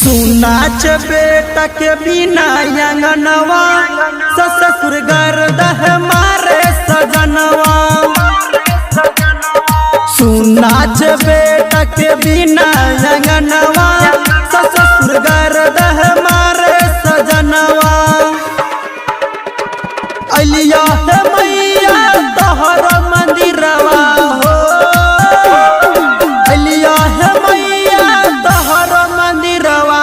सुनाच बेटा के बिना अंगनवा ससुर गर्दह मारे सजनवा। सुनाच बेटा के बिना अंगनवा ससुर गर्दह मारे सजनवा। अलिया है मैया तोहर मंदिरवा हो, अलिया है मैया तोहर मंदिरवा।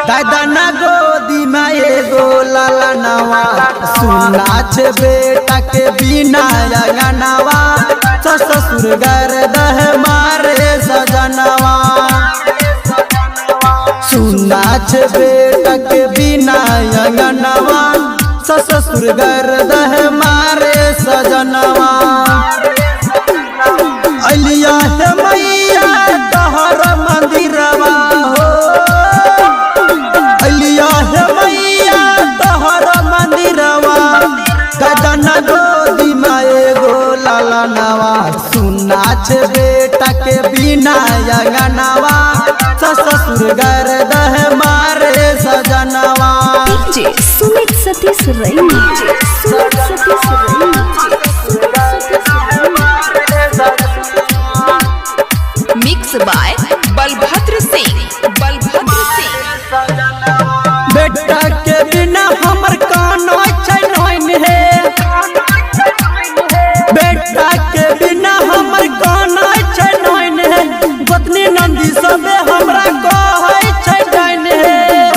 दादा ना गोदी में एगो लालनवा। सुनाच बेटा के बिना अंगनवा ससुर गर्दह मारे सजनवा। सुनाच बेटा के बिना अंगनवा ससुर गर्दह मारे सजनवा। अलिया है मैया तोहर मंदिरवा हो, अलिया है मैया तोहर मंदिरवा। गदन गोदी में एगो लालनवा। सुनाच बेटा के बिना अंगनवा ससुर गर्दह मारे सजनवा। सुमित सतीश रैनी, सुमित सतीश मिक्स बाय बलभद्र सिंह, बलभद्र सिंह। बेटा के बिना हमर कानो चैन है, बेटा के बिना हमर कानो चैन है। गोतनी नंदी सबे हमरा कहै छै डाइन है।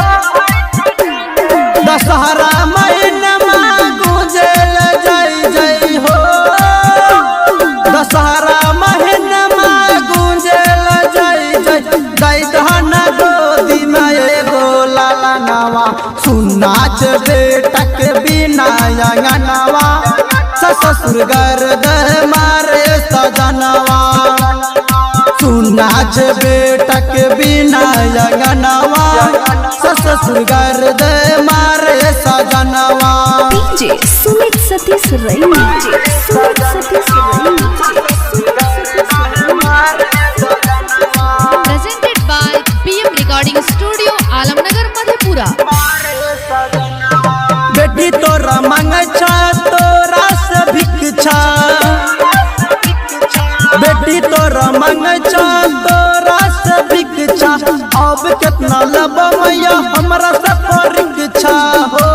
दशहरा महीनमा गुंजल जय जय हो, दशहरा महीनमा गुंजल जय जय। दई धन गोदी में एगो लालनवा। सुनाच बेटा के बिना अंगनवा ससुर गर्दह मारे सजनवा। सुनाच बेटा के बिना अंगनवा ससुर गर्दह मारे सजनवा। सुमित सतीश रैनी, Sumit Satish presented by PM Recording Studio, Alamnagar, Madhepura. बेटी तोरा मांगे छा तोरा से भिक्षा, बेटी तोरा मांगे छा तोरा से भिक्षा। अब कितना लब मैया हमरा से परीक्षा हो।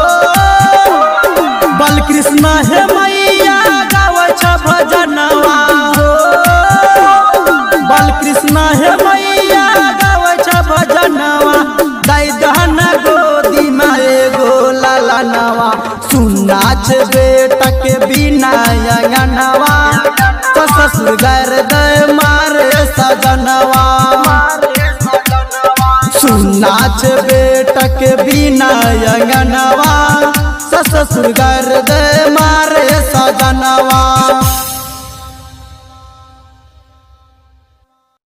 बालकृष्ण है मैया गावे छ भजनवा हो, बालकृष्ण है मैया गावे छ भजनवा। दई दहन गोदी में एगो लालनवा। सुनाच बेटा के बिना अंगनवा ससुर गर्दह मारे सजनवा। सुनाच बेटा के बिना अंगनवा ससुर गर्दह मारे सजनवा।